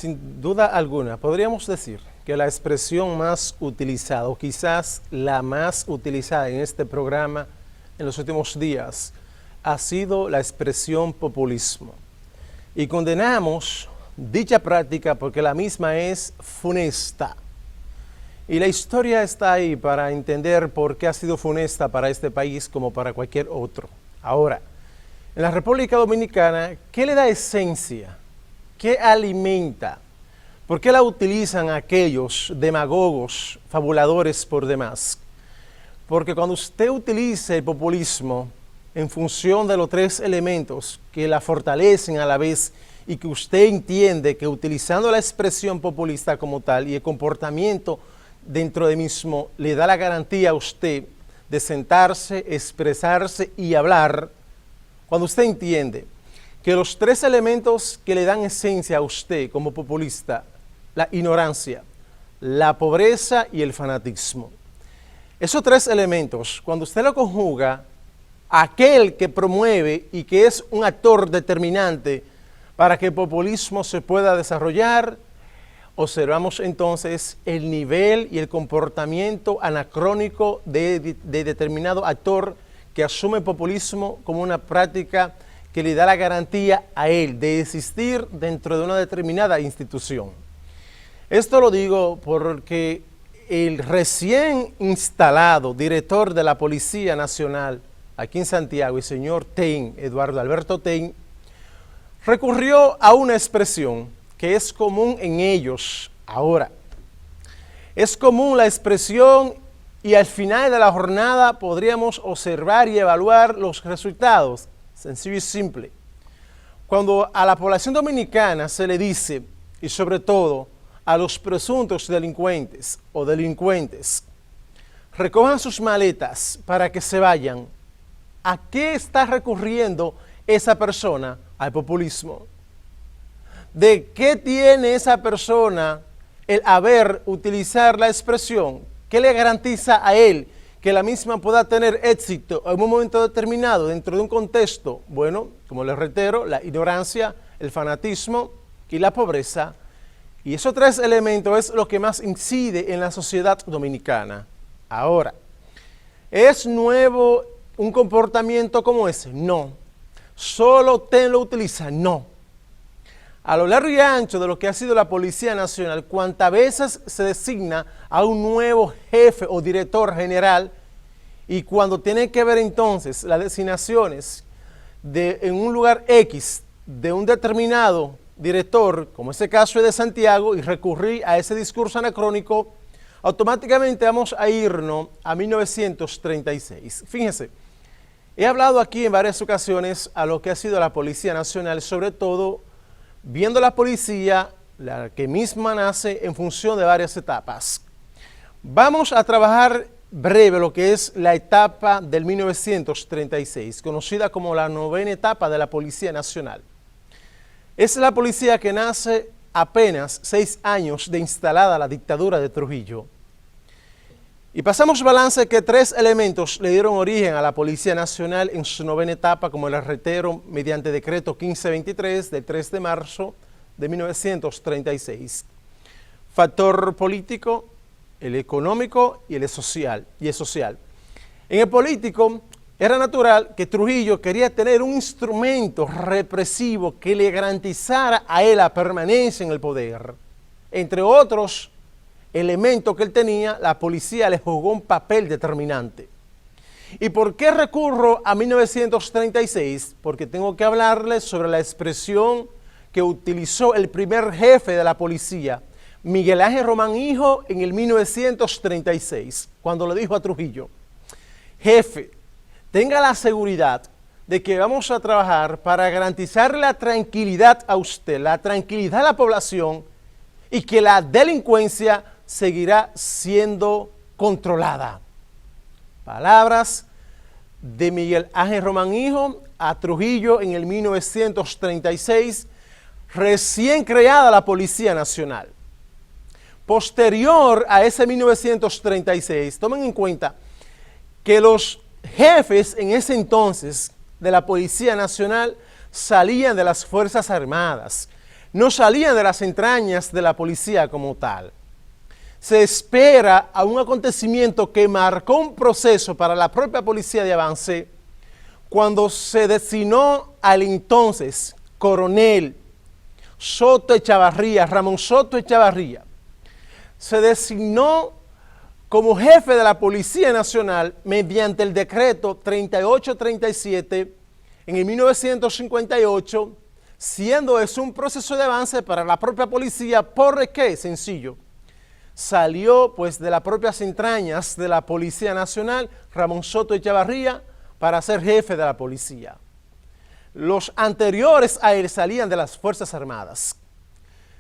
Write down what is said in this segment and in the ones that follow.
Sin duda alguna, podríamos decir que la expresión más utilizada, o quizás la más utilizada en este programa en los últimos días, ha sido la expresión populismo. Y condenamos dicha práctica porque la misma es funesta. Y la historia está ahí para entender por qué ha sido funesta para este país como para cualquier otro. Ahora, en la República Dominicana, ¿qué le da esencia? ¿Qué alimenta? ¿Por qué la utilizan aquellos demagogos, fabuladores por demás? Porque cuando usted utiliza el populismo en función de los tres elementos que la fortalecen a la vez y que usted entiende que utilizando la expresión populista como tal y el comportamiento dentro de mismo le da la garantía a usted de sentarse, expresarse y hablar, cuando usted entiende que los tres elementos que le dan esencia a usted como populista, la ignorancia, la pobreza y el fanatismo. Esos tres elementos, cuando usted lo conjuga, aquel que promueve y que es un actor determinante para que el populismo se pueda desarrollar, observamos entonces el nivel y el comportamiento anacrónico de determinado actor que asume el populismo como una práctica que le da la garantía a él de existir dentro de una determinada institución. Esto lo digo porque el recién instalado director de la Policía Nacional aquí en Santiago, el señor Tein, Eduardo Alberto Tein, recurrió a una expresión que es común en ellos ahora. Es común la expresión y al final de la jornada podríamos observar y evaluar los resultados. Sencillo y simple. Cuando a la población dominicana se le dice, y sobre todo a los presuntos delincuentes o delincuentes, recojan sus maletas para que se vayan, ¿a qué está recurriendo esa persona? Al populismo. ¿De qué tiene esa persona el utilizar la expresión? ¿Qué le garantiza a él que la misma pueda tener éxito en un momento determinado dentro de un contexto? Bueno, como les reitero, la ignorancia, el fanatismo y la pobreza. Y esos tres elementos es lo que más incide en la sociedad dominicana. Ahora, ¿es nuevo un comportamiento como ese? No. ¿Solo usted lo utiliza? No. A lo largo y ancho de lo que ha sido la Policía Nacional, cuantas veces se designa a un nuevo jefe o director general y cuando tiene que ver entonces las designaciones en un lugar X de un determinado director, como ese caso es de Santiago, y recurrir a ese discurso anacrónico, automáticamente vamos a irnos a 1936. Fíjense, he hablado aquí en varias ocasiones a lo que ha sido la Policía Nacional, sobre todo viendo la policía, la que misma nace en función de varias etapas. Vamos a trabajar breve lo que es la etapa del 1936, conocida como la novena etapa de la Policía Nacional. Es la policía que nace apenas 6 años de instalada la dictadura de Trujillo. Y pasamos balance que 3 elementos le dieron origen a la Policía Nacional en su novena etapa, como el reitero, mediante decreto 1523 del 3 de marzo de 1936. Factor político, el económico y el social. En el político, era natural que Trujillo quería tener un instrumento represivo que le garantizara a él la permanencia en el poder. Entre otros elementos que él tenía, la policía le jugó un papel determinante. ¿Y por qué recurro a 1936? Porque tengo que hablarles sobre la expresión que utilizó el primer jefe de la policía, Miguel Ángel Román Hijo, en el 1936, cuando le dijo a Trujillo: jefe, tenga la seguridad de que vamos a trabajar para garantizar la tranquilidad a usted, la tranquilidad a la población y que la delincuencia seguirá siendo controlada. Palabras de Miguel Ángel Román Hijo a Trujillo en el 1936, recién creada la Policía Nacional. Posterior a ese 1936, tomen en cuenta que los jefes en ese entonces de la Policía Nacional salían de las Fuerzas Armadas. no salían de las entrañas de la policía como tal. Se espera a un acontecimiento que marcó un proceso para la propia policía de avance cuando se designó al entonces coronel Soto Echavarría, Ramón Soto Echavarría. Se designó como jefe de la Policía Nacional mediante el decreto 3837 en el 1958, siendo eso un proceso de avance para la propia policía. ¿Por qué? Sencillo. Salió pues de las propias entrañas de la Policía Nacional Ramón Soto Echavarría para ser jefe de la policía. Los anteriores a él salían de las Fuerzas Armadas.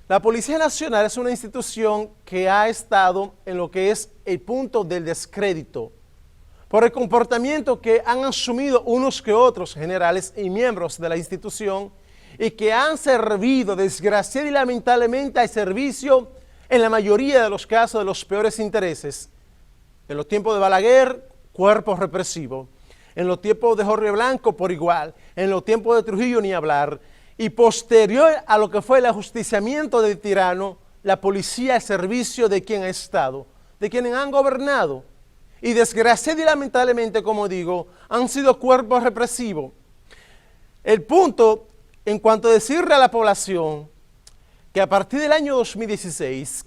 La Policía Nacional es una institución que ha estado en lo que es el punto del descrédito por el comportamiento que han asumido unos que otros generales y miembros de la institución y que han servido desgraciadamente y lamentablemente al servicio en la mayoría de los casos de los peores intereses. En los tiempos de Balaguer, cuerpo represivo. En los tiempos de Jorge Blanco, por igual. En los tiempos de Trujillo, ni hablar. Y posterior a lo que fue el ajusticiamiento del tirano, la policía al servicio de quien ha estado, de quienes han gobernado. Y desgraciadamente y lamentablemente, como digo, han sido cuerpos represivos. El punto, en cuanto a decirle a la población que a partir del año 2016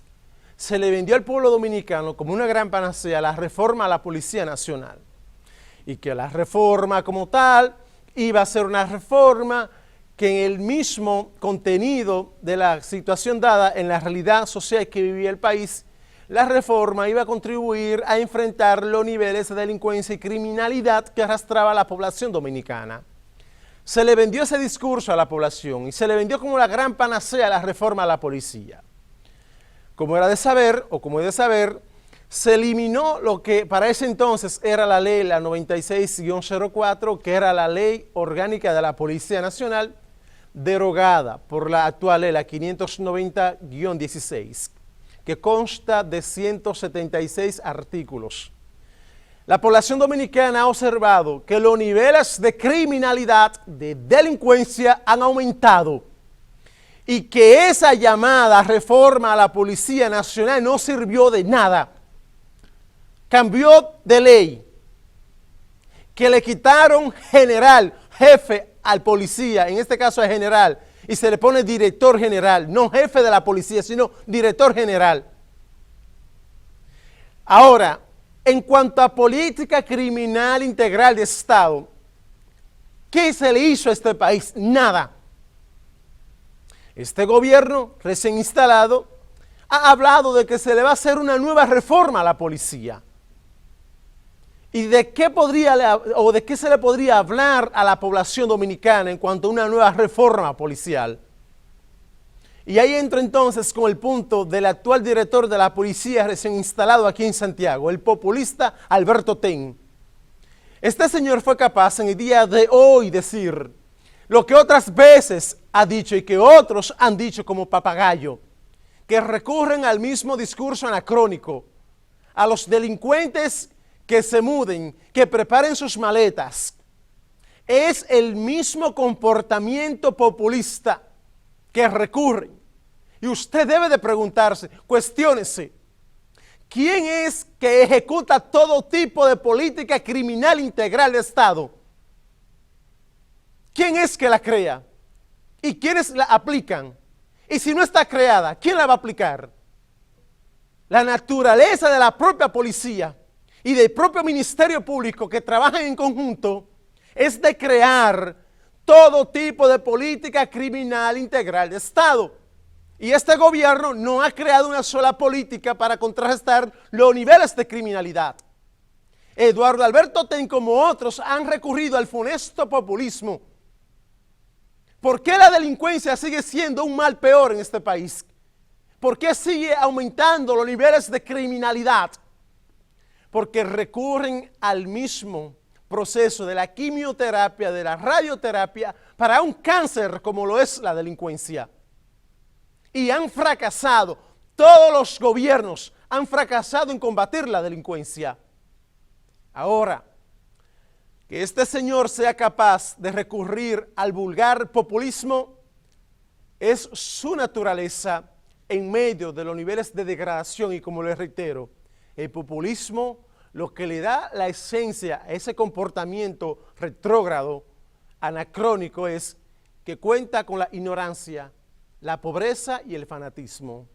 se le vendió al pueblo dominicano como una gran panacea la reforma a la Policía Nacional. Y que la reforma como tal iba a ser una reforma que en el mismo contenido de la situación dada en la realidad social que vivía el país, la reforma iba a contribuir a enfrentar los niveles de delincuencia y criminalidad que arrastraba la población dominicana. Se le vendió ese discurso a la población y se le vendió como la gran panacea la reforma a la policía. Como era de saber, o como es de saber, se eliminó lo que para ese entonces era la ley, la 96-04, que era la ley orgánica de la Policía Nacional, derogada por la actual ley, la 590-16, que consta de 176 artículos. La población dominicana ha observado que los niveles de criminalidad, de delincuencia han aumentado y que esa llamada reforma a la Policía Nacional no sirvió de nada. Cambió de ley, que le quitaron general, jefe al policía, en este caso al general, y se le pone director general, no jefe de la policía, sino director general. Ahora, en cuanto a política criminal integral de Estado, ¿qué se le hizo a este país? Nada. Este gobierno recién instalado ha hablado de que se le va a hacer una nueva reforma a la policía. ¿Y de qué se le podría hablar a la población dominicana en cuanto a una nueva reforma policial? Y ahí entro entonces con el punto del actual director de la policía recién instalado aquí en Santiago, el populista Alberto Ten. Este señor fue capaz en el día de hoy decir lo que otras veces ha dicho y que otros han dicho como papagayo, que recurren al mismo discurso anacrónico, a los delincuentes que se muden, que preparen sus maletas. Es el mismo comportamiento populista que recurren. Y usted debe de preguntarse, cuestiónese, ¿quién es que ejecuta todo tipo de política criminal integral de Estado? ¿Quién es que la crea? ¿Y quiénes la aplican? Y si no está creada, ¿quién la va a aplicar? La naturaleza de la propia policía y del propio Ministerio Público que trabajan en conjunto es de crear todo tipo de política criminal integral de Estado. Y este gobierno no ha creado una sola política para contrarrestar los niveles de criminalidad. Eduardo Alberto Ten, como otros, han recurrido al funesto populismo. ¿Por qué la delincuencia sigue siendo un mal peor en este país? ¿Por qué sigue aumentando los niveles de criminalidad? Porque recurren al mismo proceso de la quimioterapia, de la radioterapia, para un cáncer como lo es la delincuencia. Y han fracasado, todos los gobiernos han fracasado en combatir la delincuencia. Ahora, que este señor sea capaz de recurrir al vulgar populismo es su naturaleza en medio de los niveles de degradación y, como les reitero, el populismo lo que le da la esencia a ese comportamiento retrógrado, anacrónico, es que cuenta con la ignorancia, la pobreza y el fanatismo.